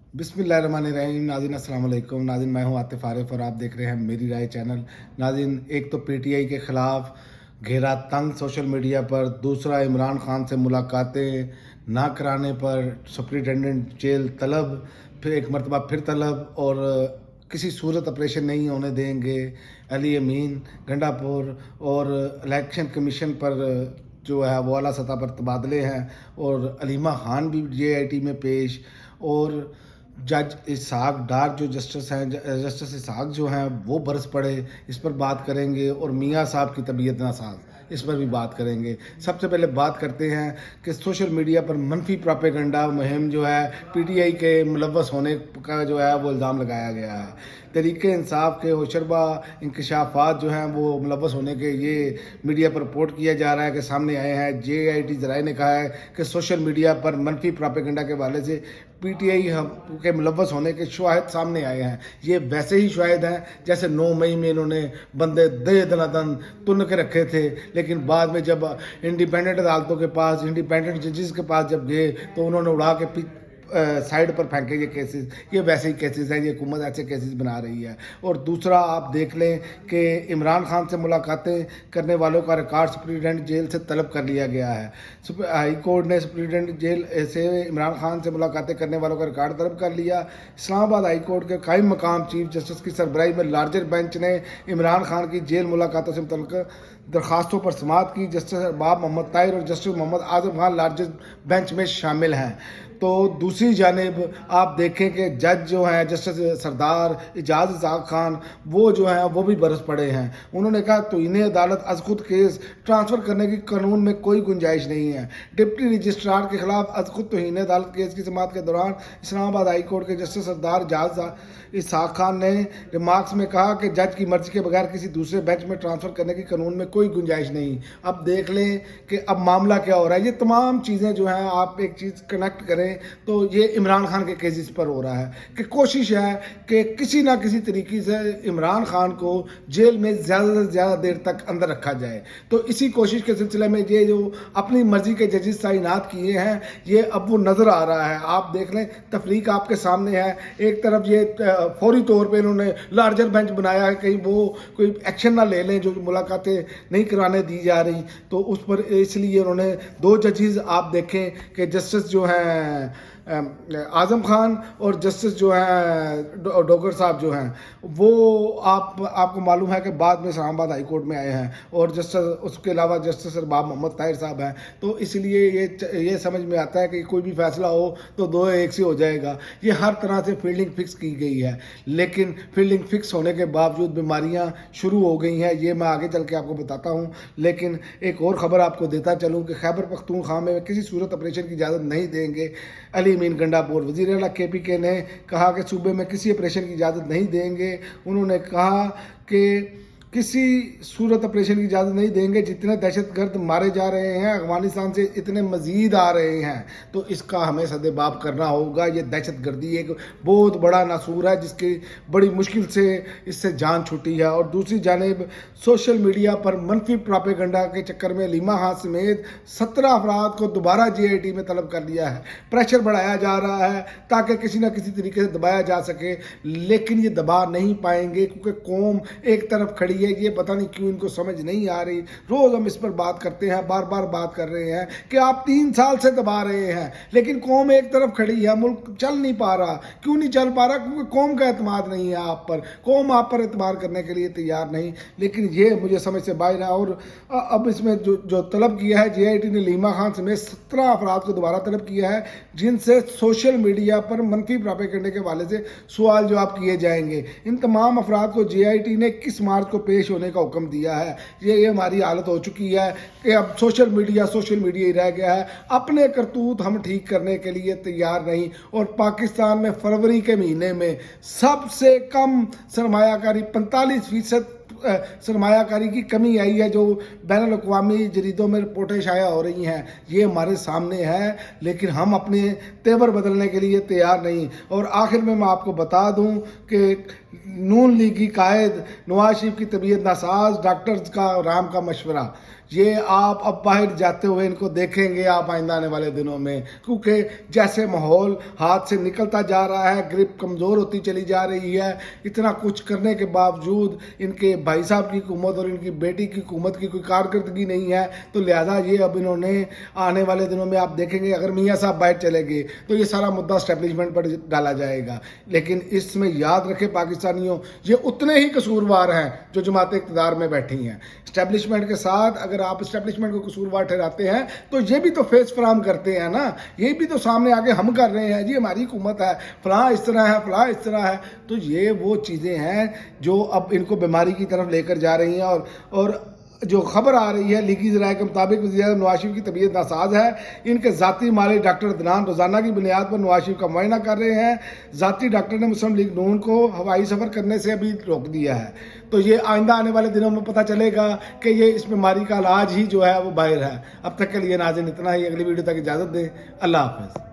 बिस्मिल्लाहिर्रहमानिर्रहीम। नाज़रीन अस्सलाम वालेकुम। नाज़रीन मैं हूं आतिफ आरिफ और आप देख रहे हैं मेरी राय चैनल। नाज़रीन एक तो पीटीआई के ख़िलाफ़ घेरा तंग सोशल मीडिया पर, दूसरा इमरान खान से मुलाकातें ना कराने पर सुप्रिटेंडेंट जेल तलब, फिर एक मरतबा फिर तलब और किसी सूरत ऑपरेशन नहीं होने देंगे। अली अमीन गंडापुर और इलेक्शन कमीशन पर जो है वो आला सतह पर तबादले हैं और अलीमा खान भी जेआईटी में पेश, और जज इसहाक डार जो जस्टिस हैं, जस्टिस इसहाक जो हैं वो बरस पड़े, इस पर बात करेंगे। और मियाँ साहब की तबीयत नासाज, इस पर भी बात करेंगे। सबसे पहले बात करते हैं कि सोशल मीडिया पर मनफी प्रोपेगेंडा मुहिम जो है पीटीआई के मुलव्वस होने का जो है वो इल्ज़ाम लगाया गया है। तहरीके इंसाफ के होशरबा इंकशाफात जो हैं वो मुलव्वस होने के ये मीडिया पर रिपोर्ट किया जा रहा है कि सामने आए हैं। जेआईटी ज़राए ने कहा है कि सोशल मीडिया पर मनफी प्रोपेगेंडा के हवाले से पीटीआई के मुलव्वस होने के शवाहिद सामने आए हैं। ये वैसे ही शवाहिद हैं जैसे 9 मई में इन्होंने बंदे दे दनादन तुन के रखे थे, लेकिन बाद में जब इंडिपेंडेंट अदालतों के पास, इंडिपेंडेंट जजेस के पास जब गए तो उन्होंने उड़ा के साइड पर फेंके ये केसेस। ये वैसे ही केसेस हैं, ये हुकूमत ऐसे केसेस बना रही है। और दूसरा आप देख लें कि इमरान खान से मुलाकातें करने वालों का रिकॉर्ड सुप्रीटेंडेंट जेल से तलब कर लिया गया है। हाई कोर्ट ने सुप्रीटेंडेंट जेल से इमरान खान से मुलाकातें करने वालों का रिकॉर्ड तलब कर लिया। इस्लामाबाद हाई कोर्ट के कायम मकाम चीफ जस्टिस की सरबराही में लार्जर बेंच ने इमरान खान की जेल मुलाकातों से मुतल्लिक़ दरखास्तों पर समाअत की। जस्टिस अरबाब मोहम्मद ताहिर और justice Mohammad Azam Khan larger bench में शामिल हैं। तो दूसरी जानिब आप देखें कि जज जो हैं जस्टिस सरदार इजाज़ इसाक खान, वो जो हैं वो भी बरस पड़े हैं। उन्होंने कहा तो इन्हें अदालत अज खुद केस ट्रांसफ़र करने की कानून में कोई गुंजाइश नहीं है। डिप्टी रजिस्ट्रार के खिलाफ अज खुद तौहीन अदालत केस की समाअत के दौरान इस्लामाबाद हाई कोर्ट के जस्टिस सरदार इजाज़ इसाक खान ने रिमार्क्स में कहा कि जज की मर्जी के बगैर किसी दूसरे बेंच में ट्रांसफ़र करने की कानून में कोई गुंजाइश नहीं। अब देख लें कि अब मामला क्या हो रहा है। ये तमाम चीज़ें जो हैं आप एक चीज़ कनेक्ट करें तो ये इमरान खान के केसेस पर हो रहा है कि कोशिश है कि किसी ना किसी तरीके से इमरान खान को जेल में ज़्यादा से ज़्यादा देर तक अंदर रखा जाए। तो इसी कोशिश के सिलसिले में ये जो अपनी मर्जी के जजेस तैनात किए हैं ये अब वो नज़र आ रहा है। आप देख लें, तफरीक आपके सामने है। एक तरफ ये फौरी तौर पे इन्होंने लार्जर बेंच बनाया है, कहीं वो कोई एक्शन ना ले लें जो मुलाकातें नहीं कराने दी जा रही, तो उस पर इसलिए उन्होंने 2 जजेस आप देखें कि जस्टिस जो हैं आज़म खान और जस्टिस जो हैं डोगर साहब जो हैं वो आपको मालूम है कि बाद में इस्लामाबाद हाई कोर्ट में आए हैं, और जस्टिस उसके अलावा जस्टिस अरबाब मोहम्मद ताहिर साहब हैं। तो इसलिए ये समझ में आता है कि कोई भी फैसला हो तो 2 एक से हो जाएगा। ये हर तरह से फील्डिंग फिक्स की गई है, लेकिन फील्डिंग फिक्स होने के बावजूद बीमारियाँ शुरू हो गई हैं। ये मैं आगे चल के आपको बताता हूँ। लेकिन एक और ख़बर आपको देता चलूँ कि खैबर पख्तूनख्वा में किसी सूरत ऑपरेशन की इजाज़त नहीं देंगे। अली अमीन गंडापुर वज़ीर आला केपीके ने कहा कि सूबे में किसी ऑपरेशन की इजाज़त नहीं देंगे। उन्होंने कहा कि किसी सूरत ऑपरेशन की इजाज़त नहीं देंगे। जितने दहशतगर्द मारे जा रहे हैं अफगानिस्तान से, इतने मज़ीद आ रहे हैं, तो इसका हमें सदेबाब करना होगा। ये दहशतगर्दी एक बहुत बड़ा नासूर है जिसकी बड़ी मुश्किल से इससे जान छूटी है। और दूसरी जानिब सोशल मीडिया पर मनफी प्रोपेगेंडा के चक्कर में अलीमा खान समेत 17 अफराद को दोबारा जेआईटी में तलब कर लिया है। प्रेशर बढ़ाया जा रहा है ताकि किसी न किसी तरीके से दबाया जा सके, लेकिन ये दबा नहीं पाएंगे क्योंकि कौम एक तरफ खड़ी है। ये पता नहीं क्यों इनको समझ नहीं आ रही। रोज़ हम इस पर बात करते हैं, बार बार बात कर रहे हैं कि आप 3 साल से दबा रहे हैं, लेकिन कौम एक तरफ खड़ी है, मुल्क चल नहीं पा रहा। क्यों नहीं चल पा रहा? क्योंकि कौम का एतमाद नहीं है आप पर, कौम आप पर एतबार करने के लिए तैयार नहीं। लेकिन ये मुझे समझ से बाहर है। और अब इसमें जो तलब किया है जेआईटी ने अलीमा खान समेत 17 अफराद को दोबारा तलब किया है, जिनसे सोशल मीडिया पर मनफी प्रोपेगेंडे के हवाले से सवाल जवाब किए जाएंगे। इन तमाम अफराद को जेआईटी ने 21 मार्च को पेश होने का हुक्म दिया है। ये हमारी हालत हो चुकी है कि अब सोशल मीडिया ही रह गया है। अपने करतूत हम ठीक करने के लिए तैयार नहीं। और पाकिस्तान में फरवरी के महीने में सबसे कम सरमायाकारी 45% सरमायाकारी की कमी आई है, जो बैनुल अक़वामी जरीदों में रिपोर्टें शाया हो रही हैं। ये हमारे सामने है, लेकिन हम अपने तेवर बदलने के लिए तैयार नहीं। और आखिर में मैं आपको बता दूं कि नून लीगी कायद नवाज शरीफ की तबीयत नासाज, डॉक्टर्स का आराम का मशवरा। ये आप अब बाहर जाते हुए इनको देखेंगे आप आइंदा आने वाले दिनों में, क्योंकि जैसे माहौल हाथ से निकलता जा रहा है, ग्रिप कमज़ोर होती चली जा रही है। इतना कुछ करने के बावजूद इनके भाई साहब की हुकूमत और इनकी बेटी की हुकूमत की कोई कारकर्दगी नहीं है, तो लिहाजा ये अब इन्होंने आने वाले दिनों में आप देखेंगे अगर मियाँ साहब बाहर चले गए तो ये सारा मुद्दा एस्टेब्लिशमेंट पर डाला जाएगा। लेकिन इसमें याद रखें पाकिस्तानियों, ये उतने ही कसूरवार हैं जो जमात इक़्तिदार में बैठी हैं। एस्टेब्लिशमेंट के साथ अगर आप एस्टेब्लिशमेंट को कसूरवार ठहराते हैं तो ये भी तो फेस फराम करते हैं ना, ये भी तो सामने आके हम कर रहे हैं जी हमारी हुकूमत है, फलां इस तरह है, फलां इस तरह है। तो ये वो चीज़ें हैं जो अब इनको बीमारी की तरफ लेकर जा रही हैं। और जो खबर आ रही है लीगी ज़राए के मुताबिक वज़ीर-ए-आज़म नवाज शरीफ की तबीयत नासाज है। इनके ज़ाती मालिक डॉक्टर अदनान रोज़ाना की बुनियाद पर नवाज शरीफ का मुआयना कर रहे हैं। ज़ाती डॉक्टर ने मुस्लिम लीग नून को हवाई सफ़र करने से अभी रोक दिया है। तो ये आइंदा आने वाले दिनों में पता चलेगा कि ये इस बीमारी का इलाज ही जो है वो बाहर है। अब तक के लिए नाज़रीन इतना ही, अगली वीडियो तक इजाज़त दें। अल्लाह हाफ़िज़।